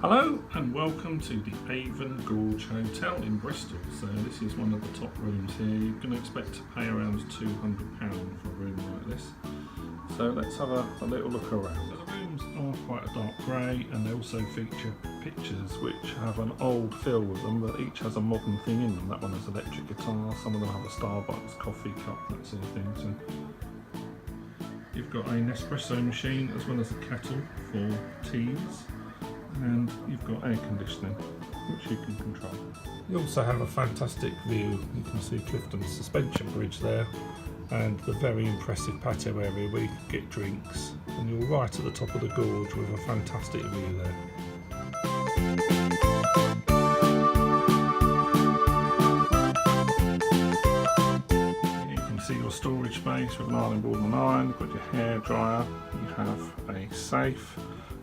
Hello and welcome to the Avon Gorge Hotel in Bristol. So this is one of the top rooms here. You're going to expect to pay around £200 for a room like this. So let's have a little look around. The rooms are quite a dark grey and they also feature pictures which have an old feel with them, but each has a modern thing in them. That one has electric guitar, some of them have a Starbucks coffee cup, that sort of thing. So you've got an espresso machine as well as a kettle for teas. And you've got air conditioning which you can control. You also have a fantastic view. You can see Clifton's suspension bridge there and the very impressive patio area where you can get drinks, and you're right at the top of the gorge with a fantastic view there. You can see your storage space with an ironing board and iron. You've got your hair dryer, you have a safe,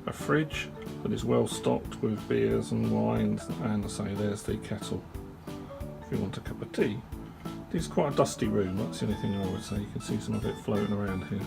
a fridge that is well stocked with beers and wines, and I say there's the kettle if you want a cup of tea. It's quite a dusty room, that's the only thing I would say. You can see some of it floating around here.